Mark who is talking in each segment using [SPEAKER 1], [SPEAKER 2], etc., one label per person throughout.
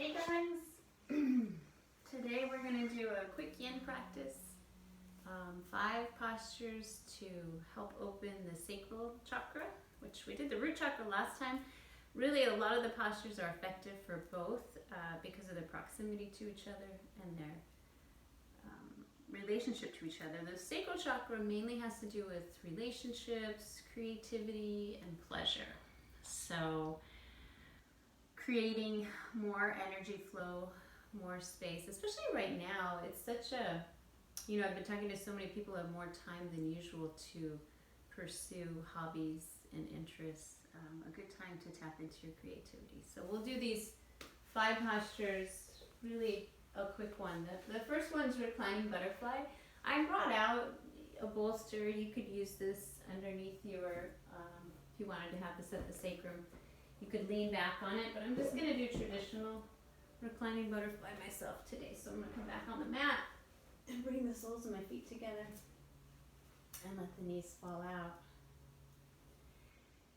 [SPEAKER 1] Hey guys, today we're going to do a quick yin practice. 5 postures to help open the sacral chakra, which we did the root chakra last time. Really, a lot of the postures are effective for both because of their proximity to each other and their relationship to each other. The sacral chakra mainly has to do with relationships, creativity, and pleasure. So creating more energy flow, more space, especially right now. It's such a, I've been talking to so many people who have more time than usual to pursue hobbies and interests. A good time to tap into your creativity. So we'll do these 5 postures, really a quick one. The first one's reclining butterfly. I brought out a bolster. You could use this underneath your, if you wanted to have this at the sacrum. You could lean back on it, but I'm just going to do traditional reclining butterfly myself today. So I'm going to come back on the mat and bring the soles of my feet together and let the knees fall out.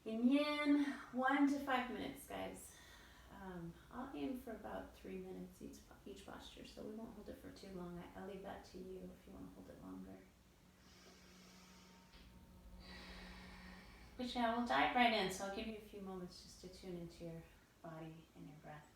[SPEAKER 1] In yin, 1 to 5 minutes, guys. I'll aim for about 3 minutes each posture, so we won't hold it for too long. I'll leave that to you if you want to hold it longer. But yeah, we'll dive right in, so I'll give you a few moments just to tune into your body and your breath.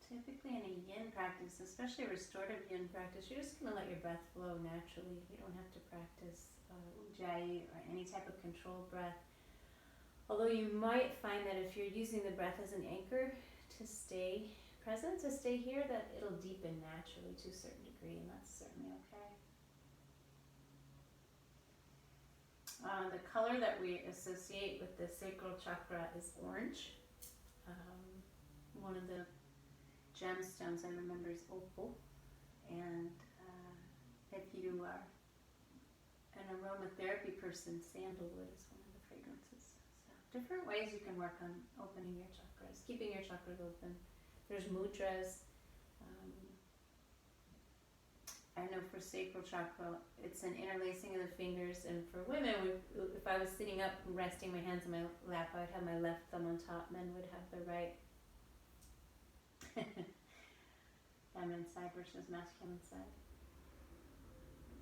[SPEAKER 1] Typically in a yin practice, especially a restorative yin practice, you're just going to let your breath flow naturally. You don't have to practice ujjayi or any type of controlled breath. Although you might find that if you're using the breath as an anchor to stay present, to stay here, that it'll deepen naturally to a certain degree, and that's certainly okay. The color that we associate with the sacral chakra is orange. One of the gemstones I remember is opal, and if you are an aromatherapy person, sandalwood is one of the fragrances. So different ways you can work on opening your chakras, keeping your chakras open. There's mudras. I know for sacral chakra, it's an interlacing of the fingers, and for women, if I was sitting up and resting my hands on my lap, I would have my left thumb on top. Men would have the right. Feminine side versus masculine side.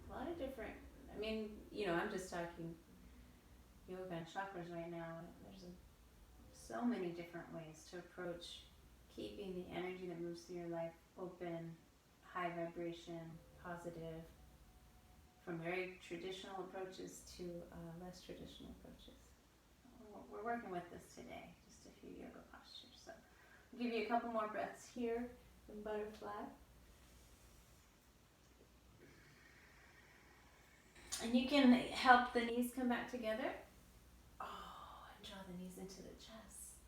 [SPEAKER 1] A lot of different, I'm just talking yoga and chakras right now. There's so many different ways to approach keeping the energy that moves through your life open, high vibration, positive, from very traditional approaches to less traditional approaches. We're working with this today, just a few yoga postures. So I'll give you a couple more breaths here in butterfly. And you can help the knees come back together. And draw the knees into the chest.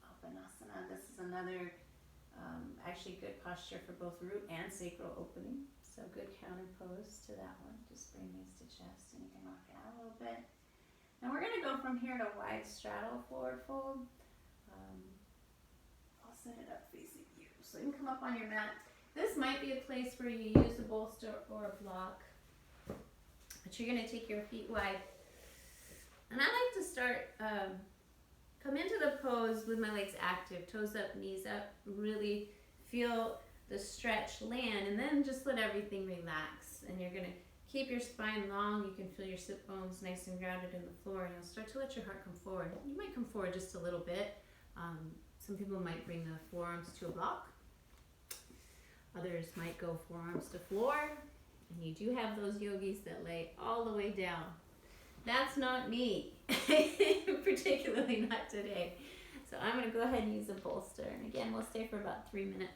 [SPEAKER 1] Opanasana. This is another actually good posture for both root and sacral opening. So good counter pose to that one. Just bring knees to chest, and you can rock it out a little bit. Now we're going to go from here to wide straddle forward fold. I'll set it up facing you, so you can come up on your mat. This might be a place where you use a bolster or a block, but you're going to take your feet wide. And I like to start, come into the pose with my legs active, toes up, knees up, really feel the stretch land, and then just let everything relax. And you're going to keep your spine long. You can feel your sit bones nice and grounded in the floor, and you'll start to let your heart come forward. You might come forward just a little bit. Some people might bring the forearms to a block. Others might go forearms to floor. And you do have those yogis that lay all the way down. That's not me, particularly not today. So I'm going to go ahead and use a bolster. And again, we'll stay for about 3 minutes.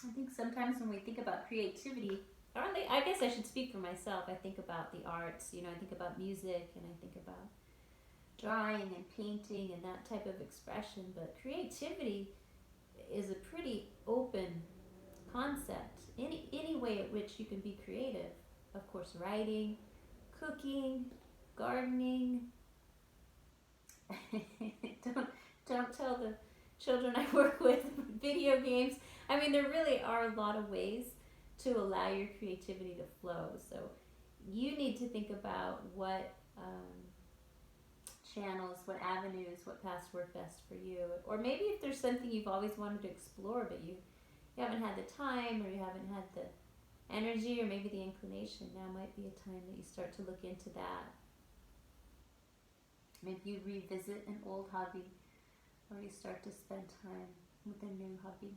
[SPEAKER 1] I think sometimes when we think about creativity, I guess I should speak for myself. I think about the arts, I think about music, and I think about drawing and painting and that type of expression. But creativity is a pretty open concept. Any way at which you can be creative. Of course, writing, cooking, gardening. don't tell the children I work with. Video games. I mean, there really are a lot of ways to allow your creativity to flow. So you need to think about what channels, what avenues, what paths work best for you. Or maybe if there's something you've always wanted to explore, but you haven't had the time, or you haven't had the energy, or maybe the inclination, now might be a time that you start to look into that. Maybe you revisit an old hobby, or you start to spend time with a new hobby.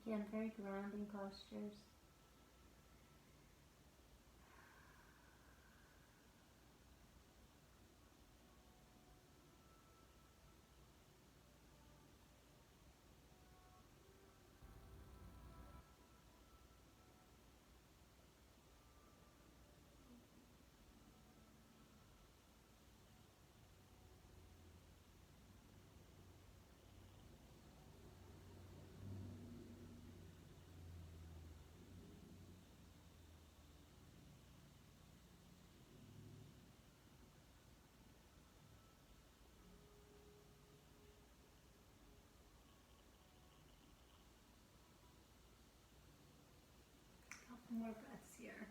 [SPEAKER 1] Again, very grounding postures. Couple more breaths here.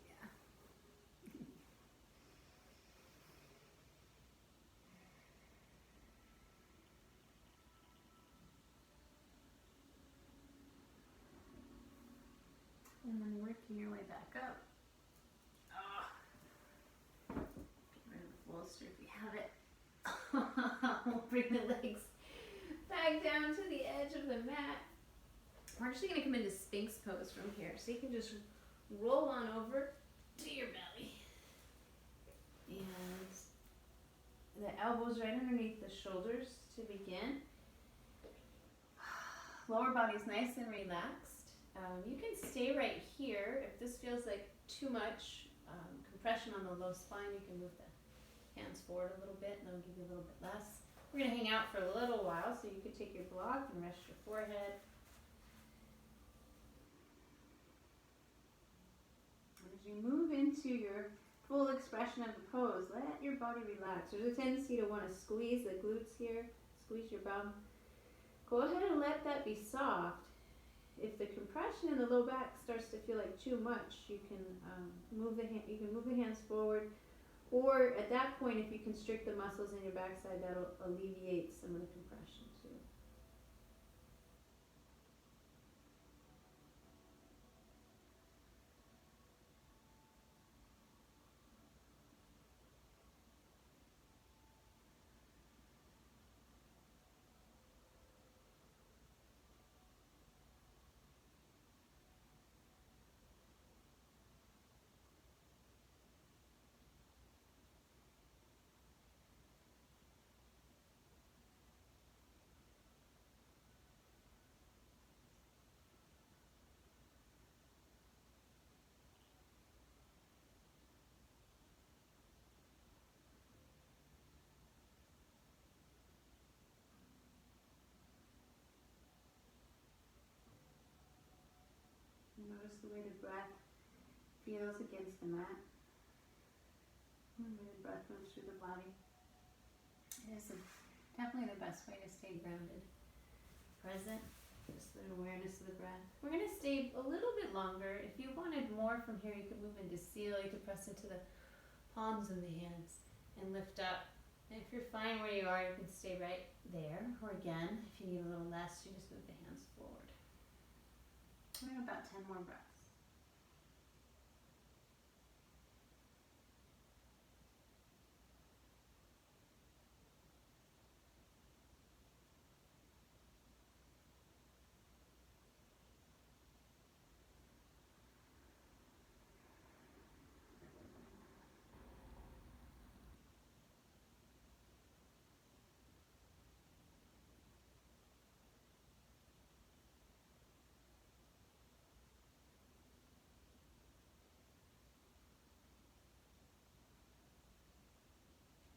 [SPEAKER 1] Yeah. And then working your way back up. Oh. Get rid of the bolster if you have it. We'll bring the legs back down to the edge of the mat. We're actually going to come into Sphinx pose from here. So you can just roll on over to your belly. And the elbows right underneath the shoulders to begin. Lower body's nice and relaxed. You can stay right here. If this feels like too much compression on the low spine, you can move the hands forward a little bit, and that'll give you a little bit less. We're going to hang out for a little while, so you can take your block and rest your forehead. As you move into your full expression of the pose, let your body relax. There's a tendency to want to squeeze the glutes here, squeeze your bum. Go ahead and let that be soft. If the compression in the low back starts to feel like too much, you can move the hands forward, or at that point, if you constrict the muscles in your backside, that'll alleviate some of the compression too. Notice the way the breath feels against the mat. And the way the breath moves through the body. It is a Definitely the best way to stay grounded. Present, just an awareness of the breath. We're going to stay a little bit longer. If you wanted more from here, you could move into seal. You could press into the palms of the hands and lift up. And if you're fine where you are, you can stay right there. Or again, if you need a little less, you just move the hands forward. We're in about 10 more breaths.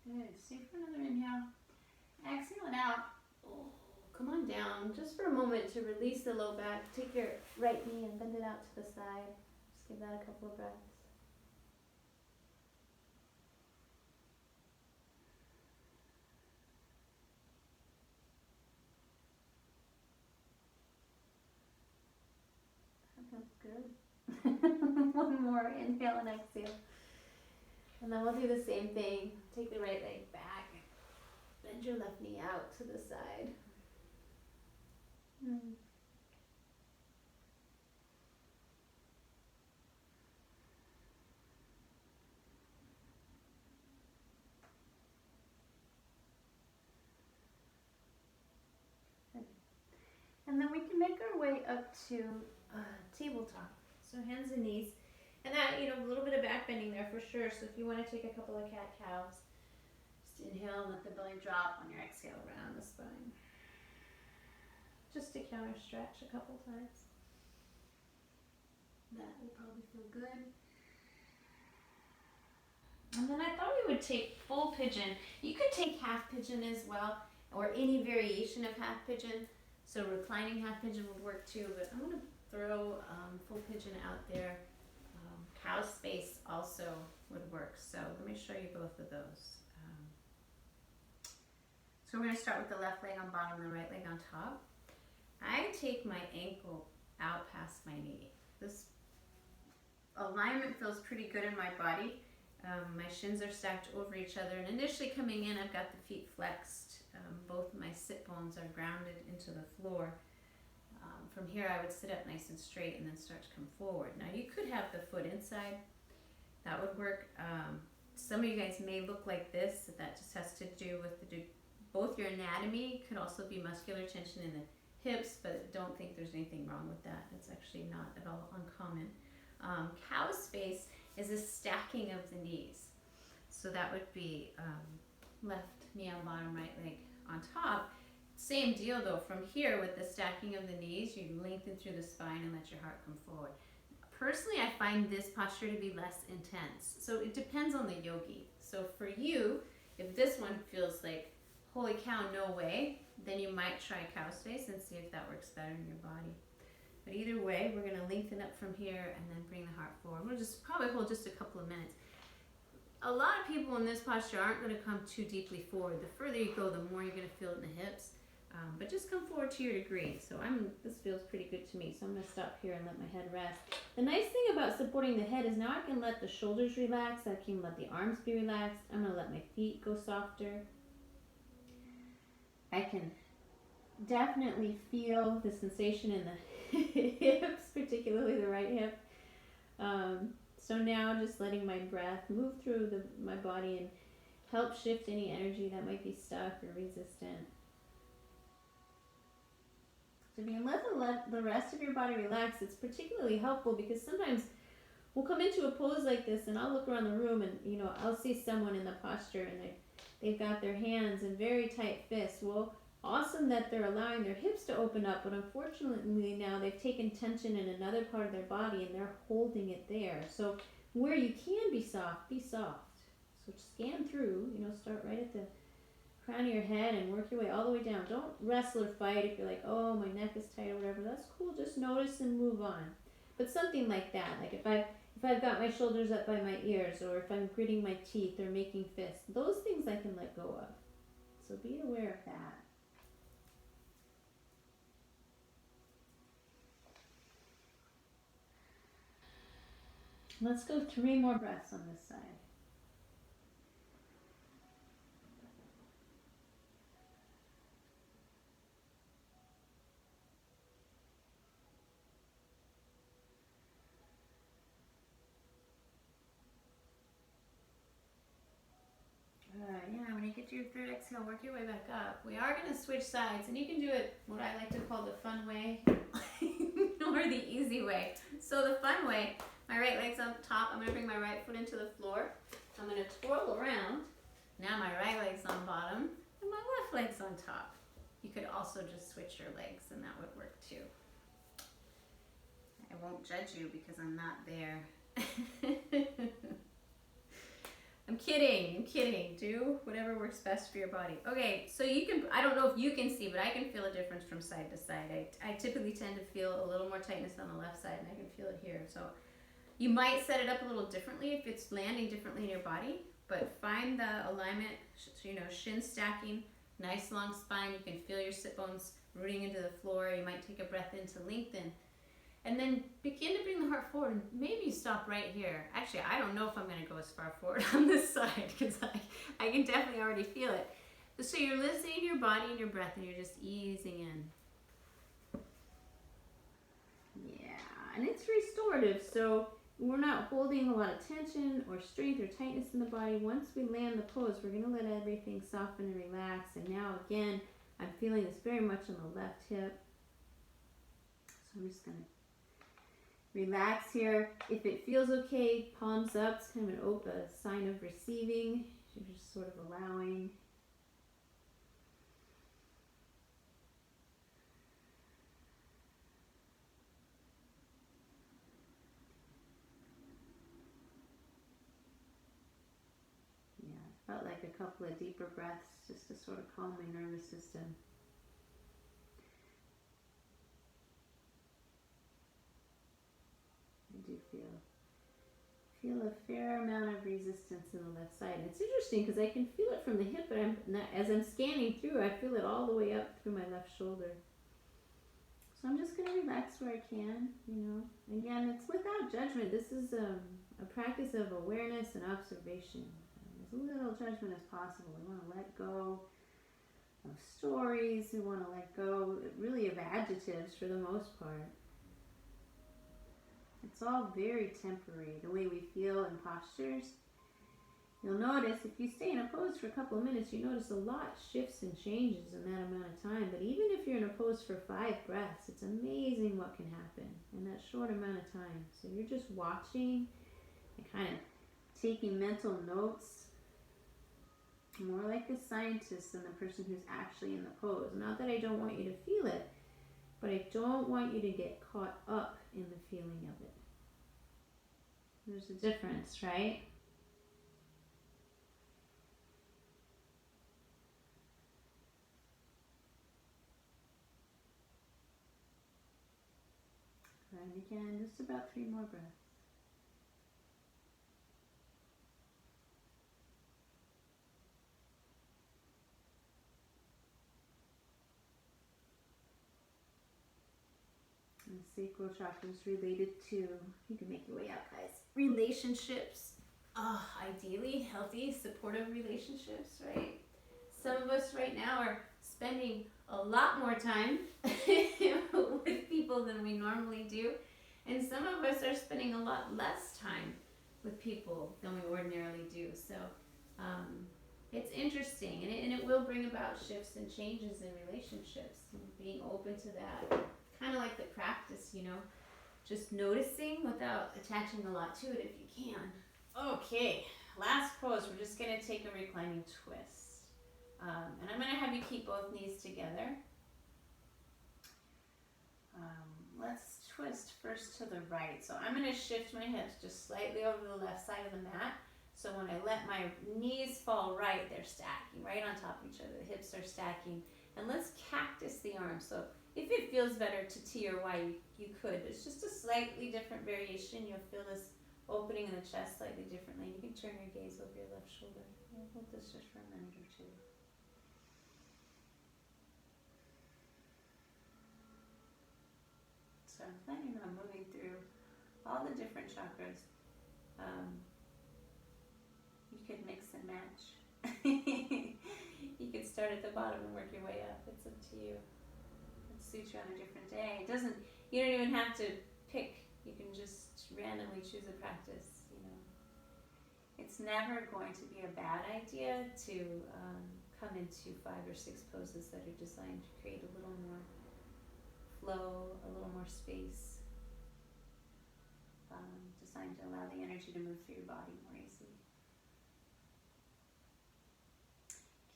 [SPEAKER 1] Good. Stay for another inhale. Exhale it out. Oh, come on down just for a moment to release the low back. Take your right knee and bend it out to the side. Just give that a couple of breaths. That feels good. One more inhale and exhale. And then we'll do the same thing. Take the right leg back. Bend your left knee out to the side. And then we can make our way up to tabletop. So hands and knees. And that, a little bit of back bending there for sure. So if you want to take a couple of cat-cows, just inhale and let the belly drop on your exhale around the spine. Just to counter stretch a couple times. That will probably feel good. And then I thought we would take full pigeon. You could take half pigeon as well, or any variation of half pigeon. So reclining half pigeon would work too, but I'm going to throw full pigeon out there. Cow space also would work. So let me show you both of those. So we're going to start with the left leg on bottom, the right leg on top. I take my ankle out past my knee. This alignment feels pretty good in my body. My shins are stacked over each other, and initially coming in, I've got the feet flexed. Both my sit bones are grounded into the floor. From here, I would sit up nice and straight and then start to come forward. Now, you could have the foot inside. That would work. Some of you guys may look like this. That just has to do with both your anatomy. Could also be muscular tension in the hips, but don't think there's anything wrong with that. It's actually not at all uncommon. Cow space is a stacking of the knees. So that would be left knee on bottom, right leg on top. Same deal though, from here with the stacking of the knees, you lengthen through the spine and let your heart come forward. Personally, I find this posture to be less intense. So it depends on the yogi. So for you, if this one feels like, holy cow, no way, then you might try cow space and see if that works better in your body. But either way, we're going to lengthen up from here and then bring the heart forward. We'll just probably hold just a couple of minutes. A lot of people in this posture aren't going to come too deeply forward. The further you go, the more you're going to feel it in the hips. But just come forward to your degree. So this feels pretty good to me. So I'm going to stop here and let my head rest. The nice thing about supporting the head is now I can let the shoulders relax. I can let the arms be relaxed. I'm going to let my feet go softer. I can definitely feel the sensation in the hips, particularly the right hip. So now just letting my breath move through my body and help shift any energy that might be stuck or resistant. So if you can let the rest of your body relax, it's particularly helpful because sometimes we'll come into a pose like this and I'll look around the room and I'll see someone in the posture and they've got their hands in very tight fists. Well, awesome that they're allowing their hips to open up, but unfortunately now they've taken tension in another part of their body and they're holding it there. So where you can be soft, be soft. So scan through, start right at the crown of your head and work your way all the way down. Don't wrestle or fight if you're like, oh, my neck is tight or whatever. That's cool. Just notice and move on. But something like that, like if I've got my shoulders up by my ears, or if I'm gritting my teeth or making fists, those things I can let go of.
[SPEAKER 2] So be aware of that. Let's go 3 more breaths on this side.
[SPEAKER 1] Yeah, when you get to your third exhale, work your way back up. We are going to switch sides, and you can do it what I like to call the fun way or the easy way. So the fun way, my right leg's on top. I'm going to bring my right foot into the floor. I'm going to twirl around. Now my right leg's on bottom, and my left leg's on top. You could also just switch your legs, and that would work too. I won't judge you because I'm not there. I'm kidding. Do whatever works best for your body. Okay, so you can, I don't know if you can see, but I can feel a difference from side to side. I typically tend to feel a little more tightness on the left side, and I can feel it here. So you might set it up a little differently if it's landing differently in your body, but find the alignment, shin stacking, nice long spine. You can feel your sit bones rooting into the floor. You might take a breath in to lengthen. And then begin to bring the heart forward. Maybe stop right here. Actually, I don't know if I'm going to go as far forward on this side because I can definitely already feel it. So you're listening to your body and your breath, and you're just easing in.
[SPEAKER 2] Yeah, and it's restorative. So we're not holding a lot of tension or strength or tightness in the body. Once we land the pose, we're going to let everything soften and relax. And now again, I'm feeling this very much on the left hip. So I'm just going to relax here. If it feels okay, palms up. It's kind of a sign of receiving. You're just sort of allowing. Yeah, I felt like a couple of deeper breaths just to sort of calm my nervous system. I do feel a fair amount of resistance in the left side. And it's interesting because I can feel it from the hip, but as I'm scanning through, I feel it all the way up through my left shoulder. So I'm just going to relax where I can, Again, it's without judgment. This is a practice of awareness and observation. As little judgment as possible. We want to let go of stories. We want to let go, really, of adjectives for the most part. It's all very temporary, the way we feel in postures. You'll notice if you stay in a pose for a couple of minutes, you notice a lot shifts and changes in that amount of time. But even if you're in a pose for 5 breaths, it's amazing what can happen in that short amount of time. So you're just watching and kind of taking mental notes, more like a scientist than the person who's actually in the pose. Not that I don't want you to feel it, but I don't want you to get caught up in the feeling of it. There's a difference, right? And again, just about 3 more breaths. And the sacral chakra is related to, you can make your way out, guys, relationships.
[SPEAKER 1] Ideally, healthy, supportive relationships, right? Some of us right now are spending a lot more time with people than we normally do. And some of us are spending a lot less time with people than we ordinarily do. So it's interesting, and it will bring about shifts and changes in relationships. Being open to that, kind of like the practice, just noticing without attaching a lot to it if you can. Okay, last pose. We're just going to take a reclining twist. And I'm going to have you keep both knees together. Let's twist first to the right. So I'm going to shift my hips just slightly over the left side of the mat. So when I let my knees fall right, they're stacking right on top of each other. The hips are stacking. And let's cactus the arms. So if it feels better to T or Y, you could. It's just a slightly different variation. You'll feel this opening in the chest slightly differently. You can turn your gaze over your left shoulder. We'll hold this just for a minute or two.
[SPEAKER 2] So I'm planning on moving through all the different chakras. You could mix and match. You could start at the bottom and work your way up. It's up to you. It suits you on a different day. It doesn't. You don't even have to pick. You can just randomly choose a practice. You know, it's never going to be a bad idea to come into 5 or 6 poses that are designed to create a little more flow, a little more space, designed to allow the energy to move through your body more easily.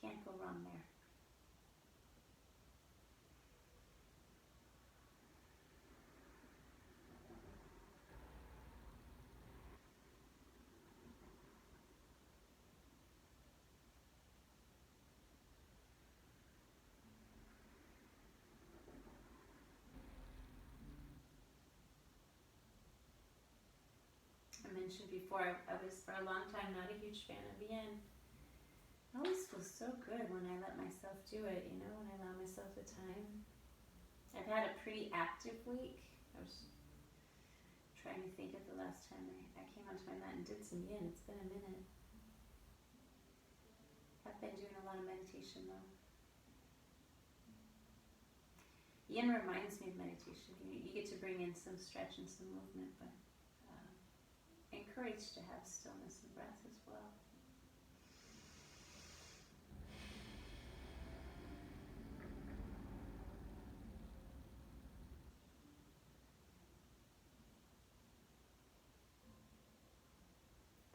[SPEAKER 2] Can't go wrong there. I mentioned before, I was for a long time not a huge fan of Yin. It always feels so good when I let myself do it, you know, when I allow myself the time. I've had a pretty active week. I was trying to think of the last time I came onto my mat and did some Yin. It's been a minute. I've been doing a lot of meditation though. Yin reminds me of meditation. You get to bring in some stretch and some movement, but encouraged to have stillness and breath as well.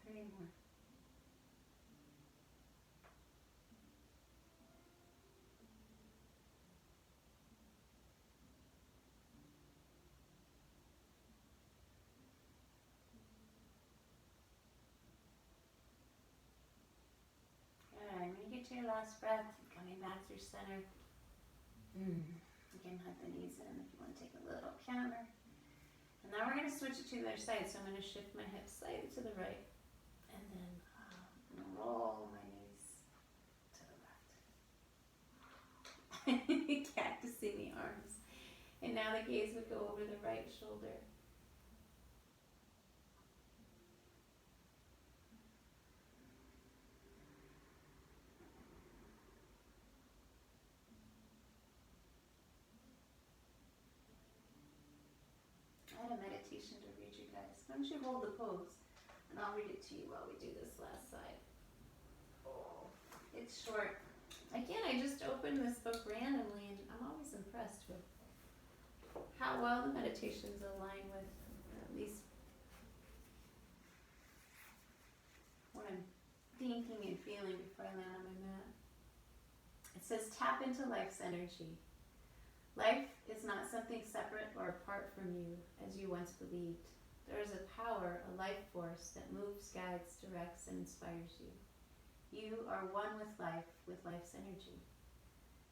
[SPEAKER 2] Three more. Alright, when you get to your last breath, coming back through center. Again, hug the knees in if you want to take a little counter. And now we're going to switch it to the other side. So I'm going to shift my hips slightly to the right. And then I'm going to roll my knees to the left. Cactus in the arms. And now the gaze would go over the right shoulder. I had a meditation to read you guys. Why don't you hold the pose? And I'll read it to you while we do this last side. Oh, it's short. Again, I just opened this book randomly, and I'm always impressed with how well the meditations align with at least what I'm thinking and feeling before I land on my mat. It says, tap into life's energy. Life is not something separate or apart from you, as you once believed. There is a power, a life force that moves, guides, directs, and inspires you. You are one with life's energy.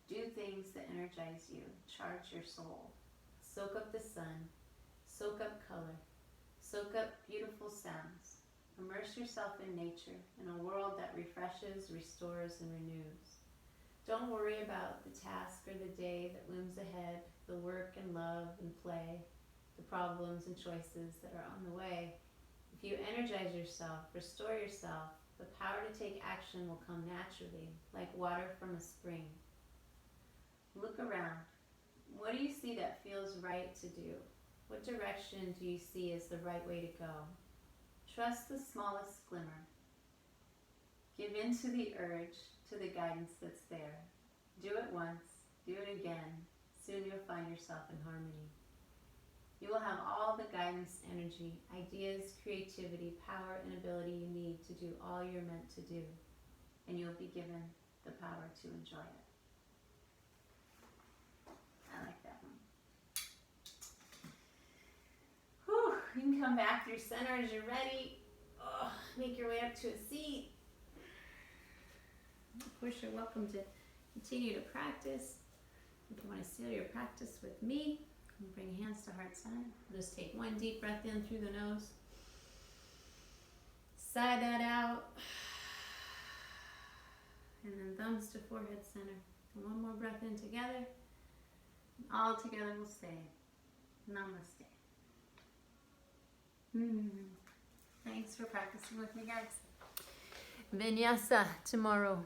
[SPEAKER 2] Do things that energize you. Charge your soul. Soak up the sun. Soak up color. Soak up beautiful sounds. Immerse yourself in nature, in a world that refreshes, restores, and renews. Don't worry about the task or the day that looms ahead, the work and love and play, the problems and choices that are on the way. If you energize yourself, restore yourself, the power to take action will come naturally, like water from a spring. Look around. What do you see that feels right to do? What direction do you see as the right way to go? Trust the smallest glimmer. Give in to the urge, to the guidance that's there. Do it once, do it again. Soon you'll find yourself in harmony. You will have all the guidance, energy, ideas, creativity, power, and ability you need to do all you're meant to do. And you'll be given the power to enjoy it. I like that one. Whew, you can come back through center as you're ready. Oh, make your way up to a seat. Of course, you're welcome to continue to practice. If you want to seal your practice with me, you can bring hands to heart center. Just take one deep breath in through the nose. Sigh that out. And then thumbs to forehead center. And one more breath in together. And all together we'll say, Namaste.
[SPEAKER 1] Thanks for practicing with me, guys. Vinyasa tomorrow.